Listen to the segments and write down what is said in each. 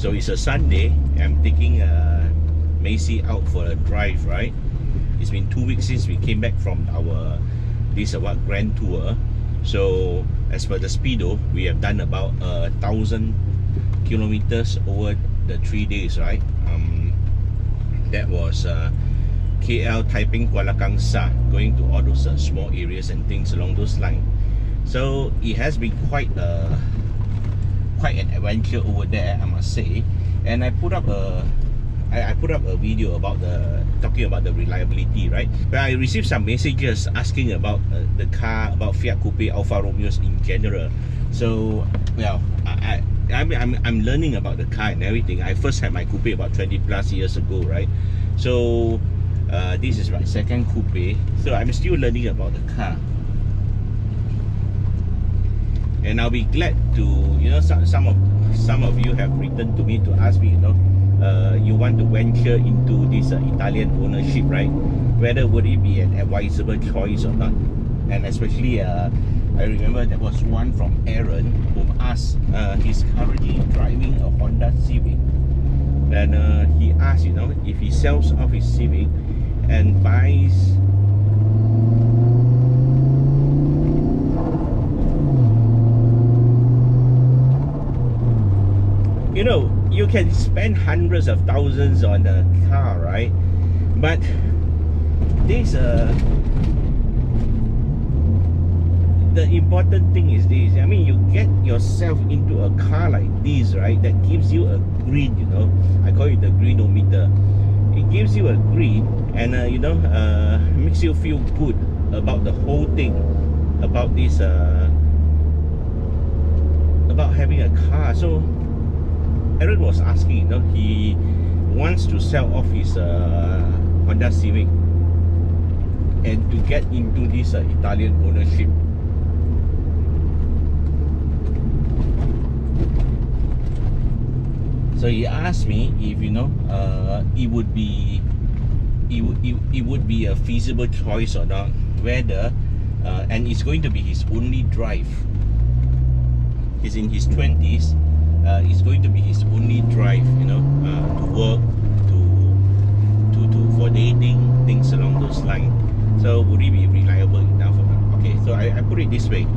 So it's a Sunday. I'm taking Macy out for a drive, right? It's been 2 weeks since we came back from our grand tour. So as per the speedo, we have done about 1,000 kilometers over the 3 days, right? That was KL, Taiping, Kuala Kangsar, going to all those small areas and things along those lines. So it has been quite an adventure over there, I must say. And I put up a video about talking about the reliability, right? But I received some messages asking about the car, about Fiat Coupe, Alfa Romeos in general. So, well, I'm learning about the car and everything. I first had my Coupe about 20 plus years ago, right? So this is my second Coupe. So I'm still learning about the car. And I'll be glad to, you know, some of you have written to me to ask me, you know, you want to venture into this Italian ownership, right? Whether would it be an advisable choice or not? And especially, I remember there was one from Aaron who asked, he's currently driving a Honda Civic, and he asked, you know, if he sells off his Civic and buys you know, you can spend hundreds of thousands on a car, right? But this the important thing is this. I mean, you get yourself into a car like this, right? That gives you a grid, you know. I call it the greedometer. It gives you a grid, and you know, makes you feel good about the whole thing, about this, about having a car. So Aaron was asking, you know, he wants to sell off his Honda Civic and to get into this Italian ownership. So he asked me if, you know, it would be a feasible choice or not, whether and it's going to be his only drive. He's in his 20s. It's going to be his only drive, you know, to work, to for dating, things along those lines. So would it be reliable enough or not? Okay, so I put it this way.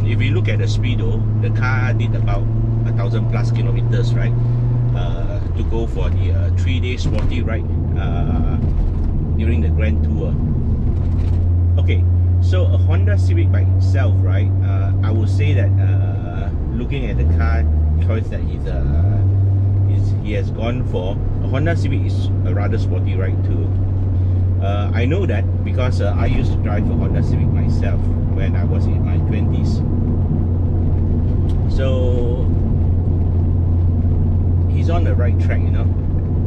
If we look at the speedo, the car did about 1,000 plus kilometers, right? To go for the 3-day sporty ride during the grand tour. Okay, so a Honda Civic by itself, right? I would say that looking at the car choice that he has gone for, a Honda Civic is a rather sporty ride too. I know that because I used to drive a Honda Civic myself when I was in my 20s. So he's on the right track, you know.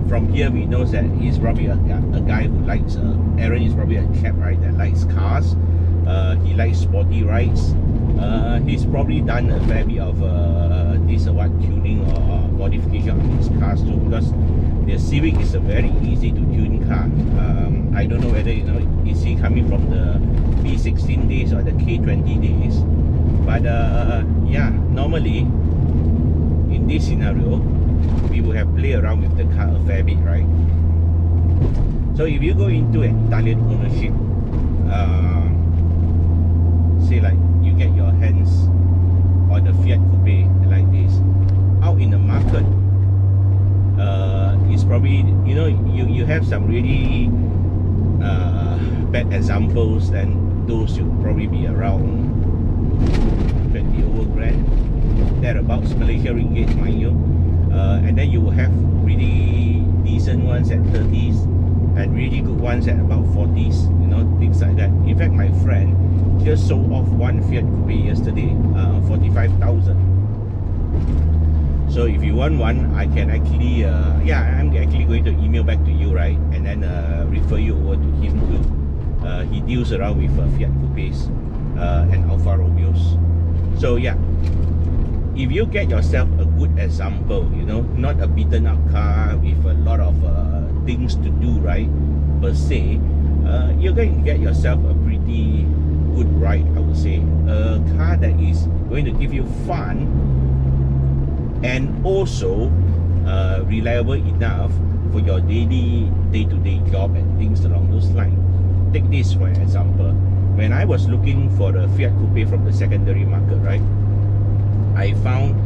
From here we know that he's probably a guy who likes, Aaron is probably a chap, right, that likes cars. He likes sporty rides. He's probably done a fair bit of tuning or modification on his cars too, because the Civic is a very easy to tune car. I don't know whether, you know, is he coming from the P16 days or the K20 days, but yeah, normally in this scenario we would have played around with the car a fair bit, right? So if you go into an Italian ownership, say like you get your hands on the Fiat Coupe like this out in the market, it's probably, you know, you have some really bad examples, then those will probably be around 20 over grand, thereabouts, Malaysia ringgit, mind you. And then you will have really decent ones at 30s and really good ones at about 40s, you know, things like that. In fact, my friend just sold off one Fiat Coupe yesterday, 45,000. So if you want one, I can actually, yeah, I'm actually going to email back to you, right, and then refer you over to him too. He deals around with Fiat Coupes and Alfa Romeos. So yeah, if you get yourself a good example, you know, not a beaten up car with a lot of things to do, right, per se, you're going to get yourself a pretty good ride, I would say. A car that is going to give you fun and also reliable enough for your daily day-to-day job and things along those lines. Take this for example. When I was looking for the Fiat Coupe from the secondary market, right, I found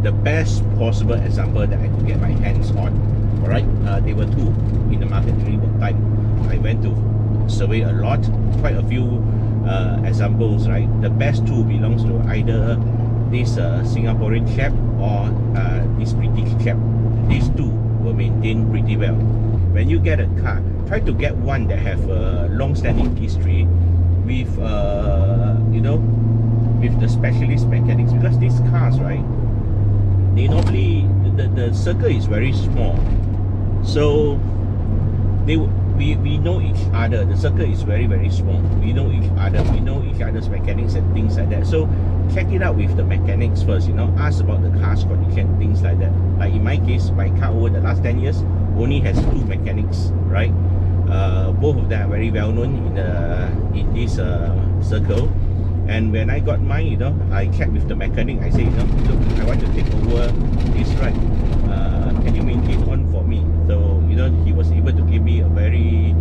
the best possible example that I could get my hands on. Alright, there were two in the market during that time. I went to survey a lot, quite a few examples, right? The best two belongs to either this Singaporean chap or this British chap. These two were maintained pretty well. When you get a car, try to get one that have a long-standing history with you know, with the specialist mechanics, because these cars, right, they normally the circle is very small, so we know each other. The circle is very small. We know each other, we know each other's mechanics and things like that. So check it out with the mechanics first, you know, ask about the car's condition, things like that. Like in my case, my car over the last 10 years only has two mechanics, right? Both of them are very well known in this circle. And when I got mine, you know, I checked with the mechanic. I say, you know, look, I want to take over this ride. Can you maintain on for me? So, you know, he was able to give me a very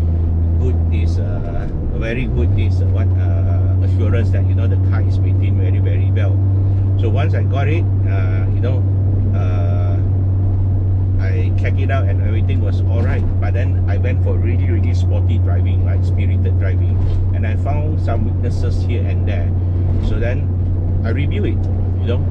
good assurance that, you know, the car is maintained very well. So once I got it, you know, I checked it out and everything was alright. But then I went for really sporty driving, right, spirited driving, and I found some weaknesses here and there. So then I review it, you know,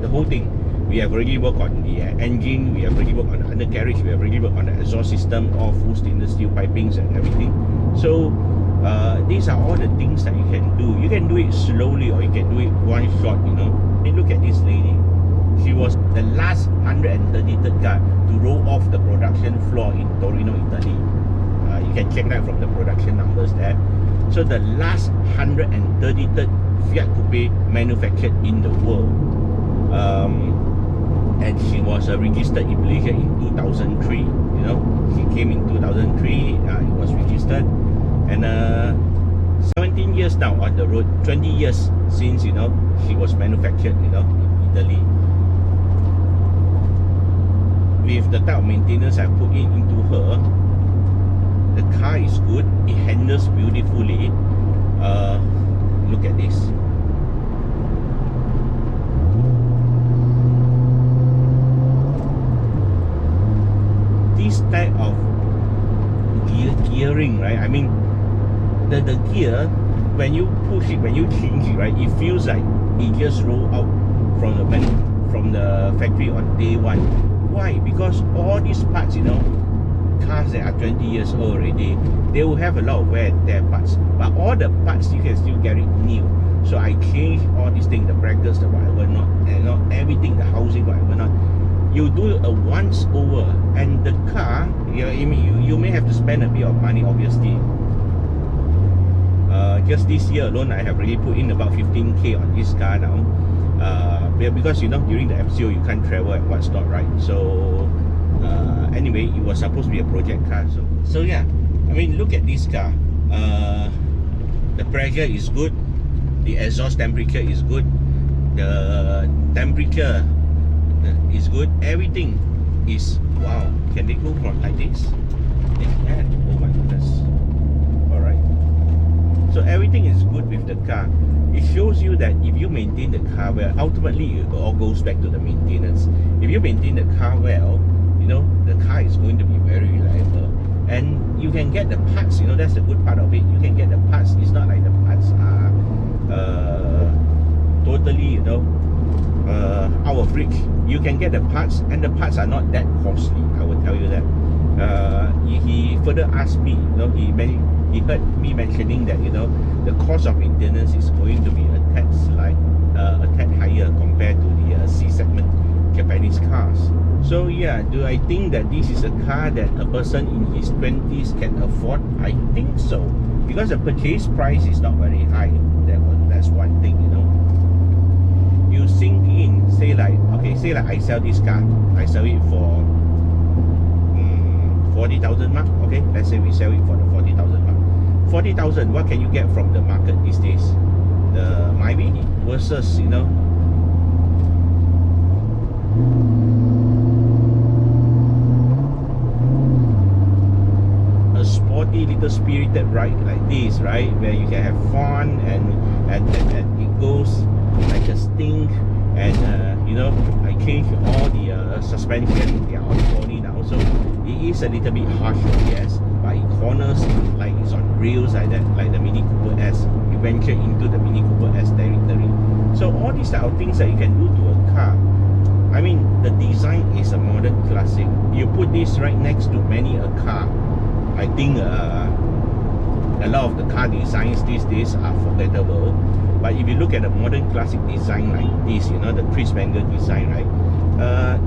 the whole thing. We have already worked on the engine, we have already worked on the undercarriage, we have already worked on the exhaust system, all full stainless steel pipings and everything. So these are all the things that you can do. You can do it slowly or you can do it one shot, you know. And look at this lady. She was the last 133rd car to roll off the production floor in Torino, Italy. You can check that from the production numbers there. So the last 133rd Fiat Coupe manufactured in the world. And she was registered in Malaysia in 2003. You know, she came in 2003. It was registered, and 17 years now on the road. 20 years since, you know, she was manufactured, you know, in Italy. With the type of maintenance I put into her, the car is good. It handles beautifully. Look at this. This type of gearing, right? I mean, the gear, when you push it, when you change it, right, it feels like it just roll out from the factory on day one. Why? Because all these parts, you know, cars that are 20 years old already, they will have a lot of wear and tear parts, but all the parts you can still get it new. So I changed all these things, the brackets, the whatever not, and not everything, the housing, whatever not. You do a once over, and the car, you may have to spend a bit of money, obviously. Just this year alone, I have already put in about 15k on this car now. Because, you know, during the MCO you can't travel and what's not, right? So anyway, it was supposed to be a project car. So yeah, I mean, look at this car. The pressure is good, the exhaust temperature is good, the temperature is good, everything is wow. Can they go from like this? They can. Oh my goodness. Alright, so everything is good with the car. It shows you that if you maintain the car well, ultimately it all goes back to the maintenance. If you maintain the car well, you know, the car is going to be very reliable, and you can get the parts, you know, that's the good part of it. You can get the parts. It's not like the parts are totally, you know, out of reach. You can get the parts, and the parts are not that costly, I will tell you that. He further asked me, you know, he heard me mentioning that, you know, the cost of maintenance is going to be a tad higher compared to the C segment Japanese cars. So yeah, do I think that this is a car that a person in his 20s can afford? I think so, because the purchase price is not very high. That's one thing, you know. You sink in, say like I sell this car, I sell it for 40,000 mark. Okay, let's say we sell it for the 40,000 mark. 40,000, what can you get from the market these days? The Myvi versus, you know, little spirited ride like this, right, where you can have fun and it goes like a stink. And you know, I changed all the suspension. They are on body now, so it is a little bit harsh, yes, but it corners like it's on rails like that, like the Mini Cooper S. You venture into the Mini Cooper S territory. So all these type of things that you can do to a car. I mean, the design is a modern classic. You put this right next to many a car, I think a lot of the car designs these days are forgettable. But if you look at a modern classic design like this, you know, the Chris Wenger design, right,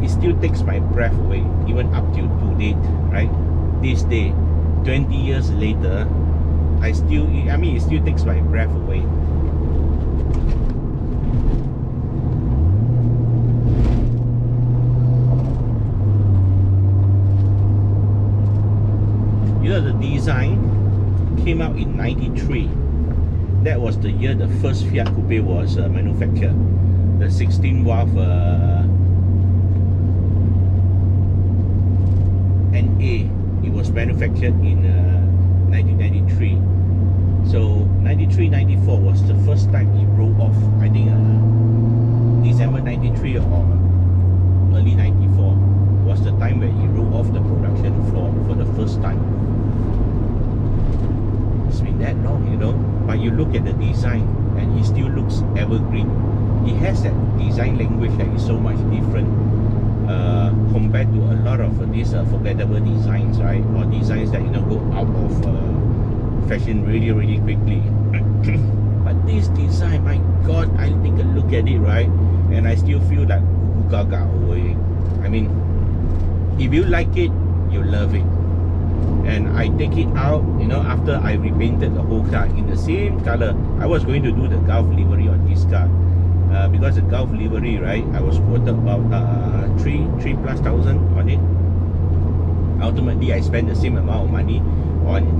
it still takes my breath away, even up till to date, right? This day, 20 years later, it still takes my breath away. You know, the design came out in 93. That was the year the first Fiat Coupe was manufactured. The 16-valve NA. It was manufactured in 1993. So 93-94 was the first time it rolled off. I think December 93 or early 94 was the time where it rolled off the production floor for the first time. It's been that long, you know. But you look at the design and it still looks evergreen. It has that design language that is so much different compared to a lot of these forgettable designs, right? Or designs that, you know, go out of fashion really, really quickly. But this design, my God, I take a look at it, right? And I still feel like gaga away. I mean, if you like it, you love it. And I take it out, you know, after I repainted the whole car in the same color. I was going to do the Gulf livery on this car because the Gulf livery, right, I was quoted about 3,000+ on it. Ultimately, I spent the same amount of money on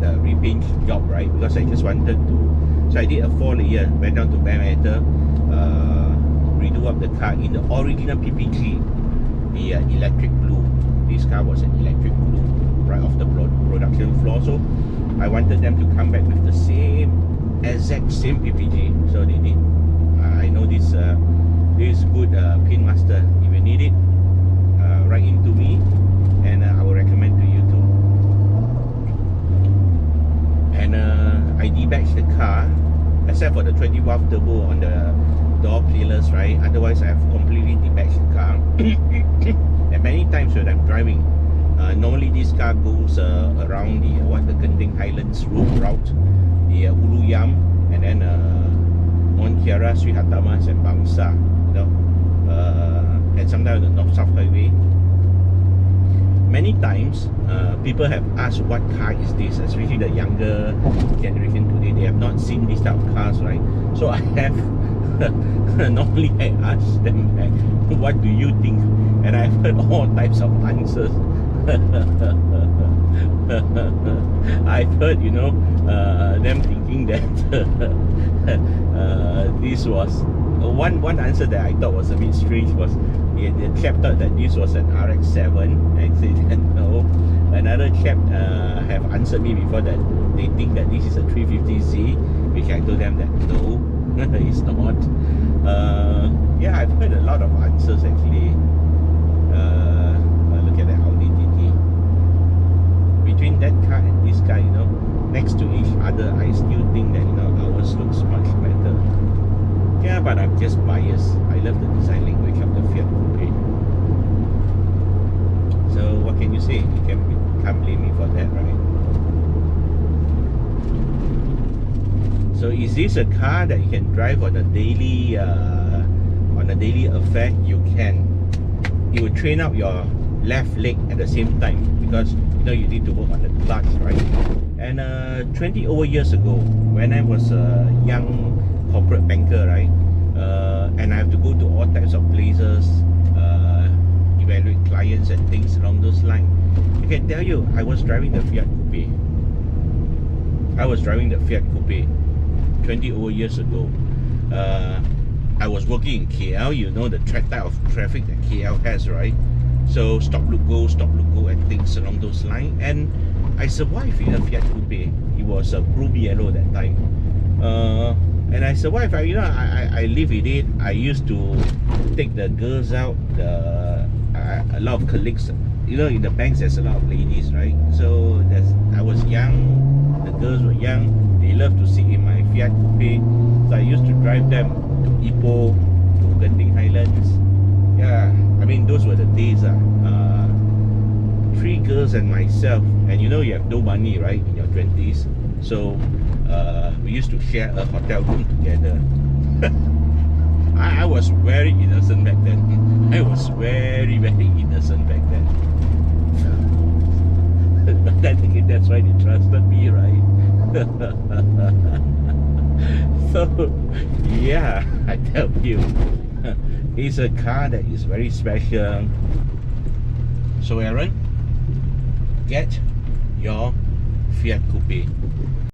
the repaint job, right? Because I just wanted to. So I did a 4-layer, went down to bare metal, redo up the car in the original PPG, the electric blue. This car was an electric blue right off the production floor, so I wanted them to come back with the exact same PPG. So they did. I know this good pin master. If you need it, write into me, and I will recommend to you too. And I debadged the car, except for the 20-valve turbo on the door pillars, right? Otherwise, I have completely debadged the car. And many times when I'm driving, normally this car goes around the Genting Highlands route, the Ulu Yam, and then Mont Kiara, Sri Hatamas, and Bangsa, you know, and sometimes the North-South Highway. Many times, people have asked what car is this, especially the younger generation today. They have not seen this type of cars, right? So I have normally I ask them, what do you think? And I've heard all types of answers. I've heard, you know, them thinking that this was one answer that I thought was a bit strange was the chap thought that this was an RX-7. I said that no. Another chap have answered me before that they think that this is a 350Z, which I told them that no, it's not. Yeah, I've heard a lot of answers actually. Look at the Audi TT. Between that car and this car, you know, next to each other, I still think that, you know, ours looks much better. Yeah, but I'm just biased. I love the design language of the Fiat Coupe. So what can you say? You can't blame me for that, right? So is this a car that you can drive on a daily affair? You can. You will train up your left leg at the same time because, you know, you need to work on the clutch, right? And 20 over years ago, when I was a young corporate banker, right, and I have to go to all types of places, evaluate clients and things along those lines. I can tell you, I was driving the Fiat Coupe. I was driving the Fiat Coupe 20 over years ago. I was working in KL, you know the type of traffic that KL has, right? So stop, look, go, and things along those lines. And I survived in a Fiat Coupe. It was a blue yellow that time. And I survived. I live with it. I used to take the girls out. A lot of colleagues. In the banks there's a lot of ladies, right? So I was young. The girls were young. They love to sit in my Fiat Coupe. So I used to drive them to Ipoh, to Genting Highlands. Yeah, I mean those were the days. 3 girls and myself, and you have no money, right, in your 20s. So we used to share a hotel room together. I was very innocent back then. I was very, very innocent back then. But I think that's why they trusted me, right? So yeah, I tell you, it's a car that is very special. So Aaron, get your Fiat Coupe.